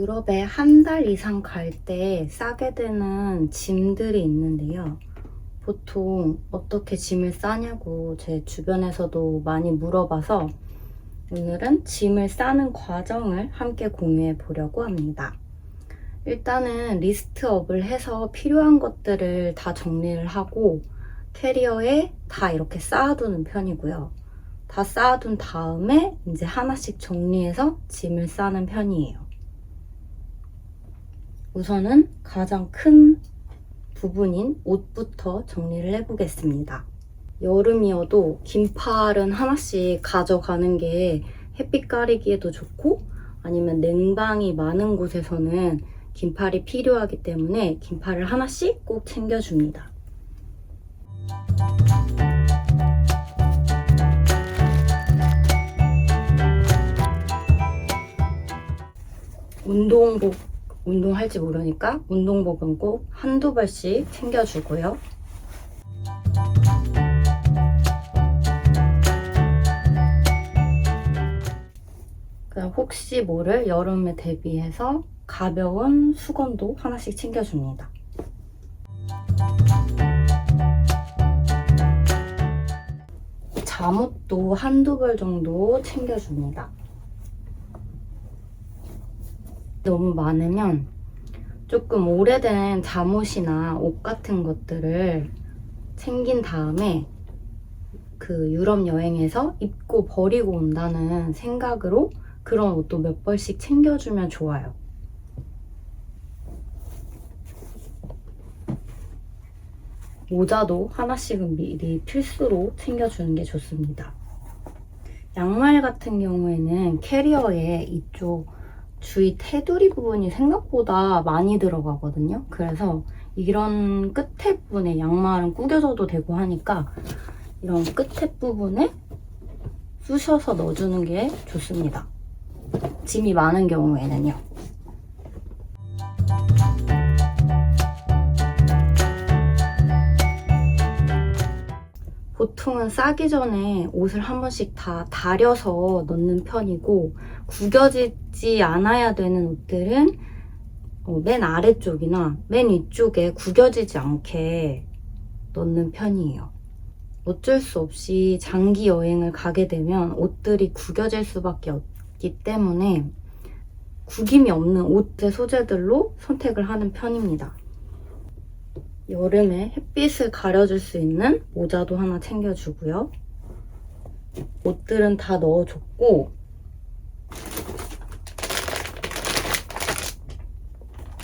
유럽에 한 달 이상 갈 때 싸게 되는 짐들이 있는데요. 보통 어떻게 짐을 싸냐고 제 주변에서도 많이 물어봐서 오늘은 짐을 싸는 과정을 함께 공유해 보려고 합니다. 일단은 리스트업을 해서 필요한 것들을 다 정리를 하고 캐리어에 다 이렇게 쌓아두는 편이고요. 다 쌓아둔 다음에 이제 하나씩 정리해서 짐을 싸는 편이에요. 우선은 가장 큰 부분인 옷부터 정리를 해보겠습니다. 여름이어도 긴팔은 하나씩 가져가는 게 햇빛 가리기에도 좋고 아니면 냉방이 많은 곳에서는 긴팔이 필요하기 때문에 긴팔을 하나씩 꼭 챙겨줍니다. 운동할지 모르니까 운동복은 꼭 한두 벌씩 챙겨주고요. 그냥 혹시 모를 여름에 대비해서 가벼운 수건도 하나씩 챙겨줍니다. 잠옷도 한두 벌 정도 챙겨줍니다. 너무 많으면 조금 오래된 잠옷이나 옷 같은 것들을 챙긴 다음에 그 유럽 여행에서 입고 버리고 온다는 생각으로 그런 옷도 몇 벌씩 챙겨주면 좋아요. 모자도 하나씩은 미리 필수로 챙겨주는 게 좋습니다. 양말 같은 경우에는 캐리어에 이쪽 주위 테두리 부분이 생각보다 많이 들어가거든요. 그래서 이런 끝에 부분에 양말은 구겨져도 되고 하니까 이런 끝에 부분에 쑤셔서 넣어주는 게 좋습니다. 짐이 많은 경우에는요. 보통은 싸기 전에 옷을 한 번씩 다 다려서 넣는 편이고 구겨지지 않아야 되는 옷들은 맨 아래쪽이나 맨 위쪽에 구겨지지 않게 넣는 편이에요. 어쩔 수 없이 장기 여행을 가게 되면 옷들이 구겨질 수밖에 없기 때문에 구김이 없는 옷의 소재들로 선택을 하는 편입니다. 여름에 햇빛을 가려줄 수 있는 모자도 하나 챙겨주고요. 옷들은 다 넣어줬고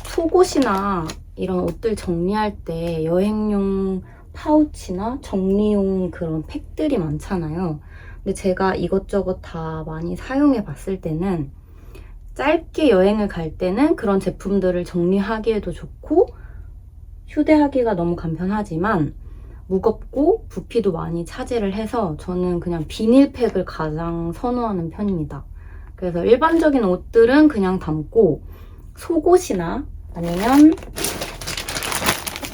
속옷이나 이런 옷들 정리할 때 여행용 파우치나 정리용 그런 팩들이 많잖아요. 근데 제가 이것저것 다 많이 사용해 봤을 때는 짧게 여행을 갈 때는 그런 제품들을 정리하기에도 좋고 휴대하기가 너무 간편하지만 무겁고 부피도 많이 차지를 해서 저는 그냥 비닐팩을 가장 선호하는 편입니다. 그래서 일반적인 옷들은 그냥 담고 속옷이나 아니면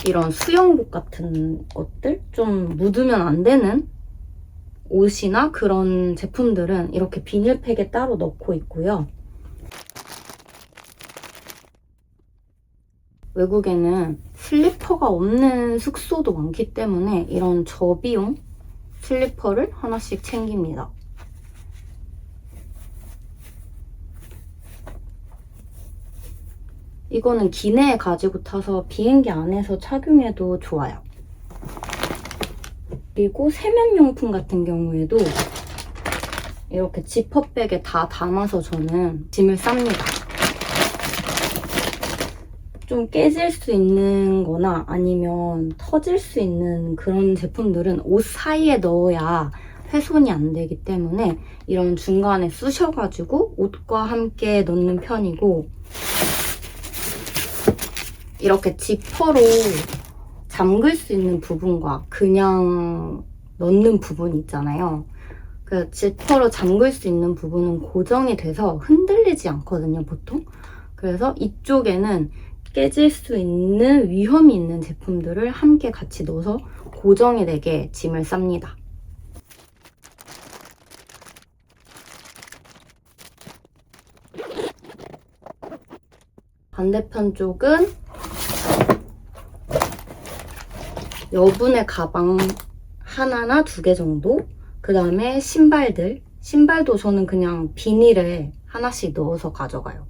이런 수영복 같은 옷들 좀 묻으면 안 되는 옷이나 그런 제품들은 이렇게 비닐팩에 따로 넣고 있고요. 외국에는 슬리퍼가 없는 숙소도 많기 때문에 이런 접이용 슬리퍼를 하나씩 챙깁니다. 이거는 기내에 가지고 타서 비행기 안에서 착용해도 좋아요. 그리고 세면용품 같은 경우에도 이렇게 지퍼백에 다 담아서 저는 짐을 쌉니다. 좀 깨질 수 있는 거나 아니면 터질 수 있는 그런 제품들은 옷 사이에 넣어야 훼손이 안 되기 때문에 이런 중간에 쑤셔가지고 옷과 함께 넣는 편이고 이렇게 지퍼로 잠글 수 있는 부분과 그냥 넣는 부분 있잖아요. 그 지퍼로 잠글 수 있는 부분은 고정이 돼서 흔들리지 않거든요, 보통. 그래서 이쪽에는 깨질 수 있는 위험이 있는 제품들을 함께 같이 넣어서 고정이 되게 짐을 쌉니다. 반대편 쪽은 여분의 가방 하나나 2개 정도. 그 다음에 신발도 저는 그냥 비닐에 하나씩 넣어서 가져가요.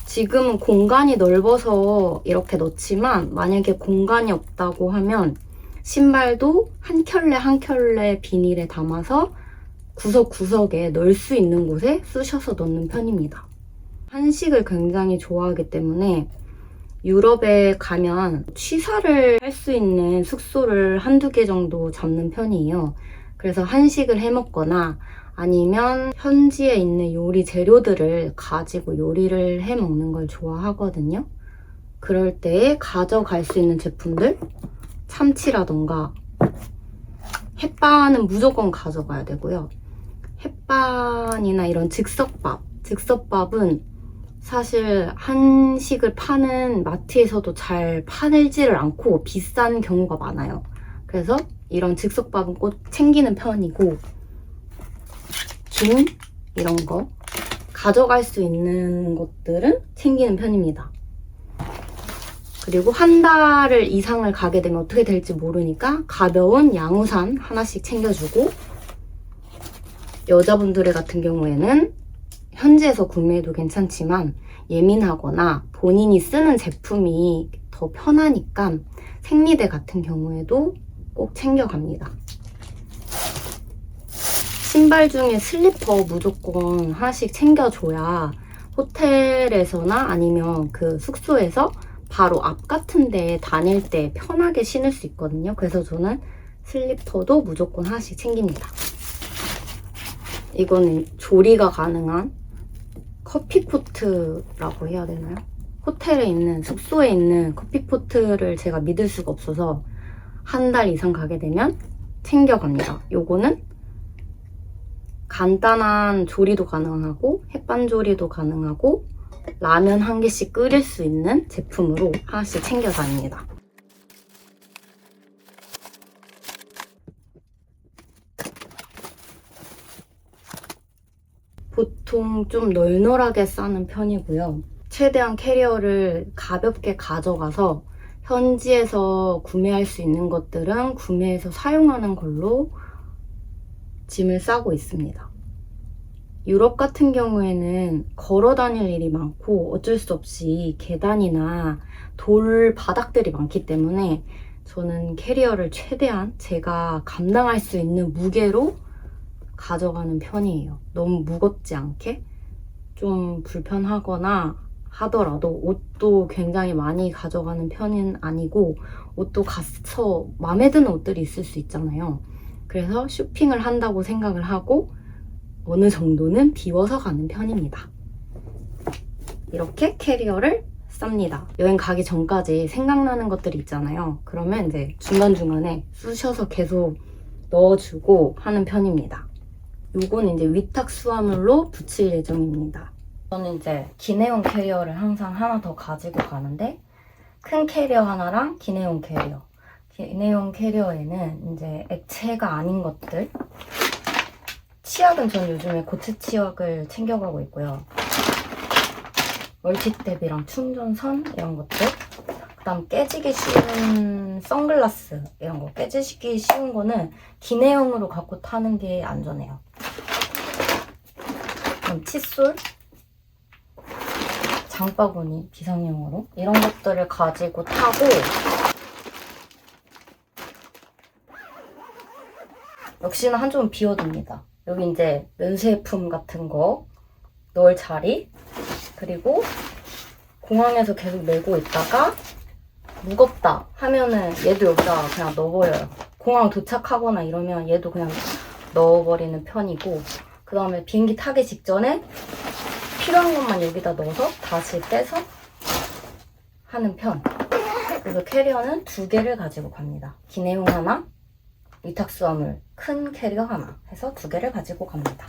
지금은 공간이 넓어서 이렇게 넣지만 만약에 공간이 없다고 하면 신발도 한 켤레 한 켤레 비닐에 담아서 구석구석에 넣을 수 있는 곳에 쑤셔서 넣는 편입니다. 한식을 굉장히 좋아하기 때문에 유럽에 가면 취사를 할 수 있는 숙소를 한두 개 정도 잡는 편이에요. 그래서 한식을 해 먹거나 아니면 현지에 있는 요리 재료들을 가지고 요리를 해 먹는 걸 좋아하거든요. 그럴 때에 가져갈 수 있는 제품들, 참치라던가 햇반은 무조건 가져가야 되고요. 햇반이나 이런 즉석밥은 사실 한식을 파는 마트에서도 잘 팔지를 않고 비싼 경우가 많아요. 그래서 이런 즉석밥은 꼭 챙기는 편이고, 김 이런 거 가져갈 수 있는 것들은 챙기는 편입니다. 그리고 한 달 이상을 가게 되면 어떻게 될지 모르니까 가벼운 양우산 하나씩 챙겨주고, 여자분들 같은 경우에는 현지에서 구매해도 괜찮지만 예민하거나 본인이 쓰는 제품이 더 편하니까 생리대 같은 경우에도 꼭 챙겨갑니다. 신발 중에 슬리퍼 무조건 하나씩 챙겨줘야 호텔에서나 아니면 그 숙소에서 바로 앞 같은 데 다닐 때 편하게 신을 수 있거든요. 그래서 저는 슬리퍼도 무조건 하나씩 챙깁니다. 이거는 조리가 가능한 커피포트라고 해야 되나요? 호텔에 있는, 숙소에 있는 커피포트를 제가 믿을 수가 없어서 한 달 이상 가게 되면 챙겨갑니다. 요거는 간단한 조리도 가능하고 햇반 조리도 가능하고 라면 한 개씩 끓일 수 있는 제품으로 하나씩 챙겨 다닙니다. 보통 좀 널널하게 싸는 편이고요. 최대한 캐리어를 가볍게 가져가서 현지에서 구매할 수 있는 것들은 구매해서 사용하는 걸로 짐을 싸고 있습니다. 유럽 같은 경우에는 걸어 다닐 일이 많고 어쩔 수 없이 계단이나 돌 바닥들이 많기 때문에 저는 캐리어를 최대한 제가 감당할 수 있는 무게로 가져가는 편이에요. 너무 무겁지 않게. 좀 불편하거나 하더라도 옷도 굉장히 많이 가져가는 편은 아니고, 옷도 가서 마음에 드는 옷들이 있을 수 있잖아요. 그래서 쇼핑을 한다고 생각을 하고 어느 정도는 비워서 가는 편입니다. 이렇게 캐리어를 쌉니다. 여행 가기 전까지 생각나는 것들이 있잖아요. 그러면 이제 중간중간에 쑤셔서 계속 넣어주고 하는 편입니다. 요건 이제 위탁 수화물로 붙일 예정입니다. 저는 이제 기내용 캐리어를 항상 하나 더 가지고 가는데, 큰 캐리어 하나랑 기내용 캐리어. 기내용 캐리어에는 이제 액체가 아닌 것들, 치약은 전 요즘에 고체 치약을 챙겨가고 있고요. 멀티탭이랑 충전선 이런 것들, 그 다음 깨지기 쉬운 선글라스 이런 거, 깨지기 쉬운 거는 기내용으로 갖고 타는 게 안전해요. 그럼 칫솔, 장바구니 비상용으로 이런 것들을 가지고 타고, 역시나 한쪽은 비워둡니다. 여기 이제 면세품 같은 거 넣을 자리, 그리고 공항에서 계속 메고 있다가 무겁다 하면은 얘도 여기다 그냥 넣어버려요. 공항 도착하거나 이러면 얘도 그냥 넣어버리는 편이고, 그 다음에 비행기 타기 직전에 필요한 것만 여기다 넣어서 다시 빼서 하는 편. 그래서 캐리어는 2개를 가지고 갑니다. 기내용 하나, 위탁수화물 큰 캐리어 하나 해서 2개를 가지고 갑니다.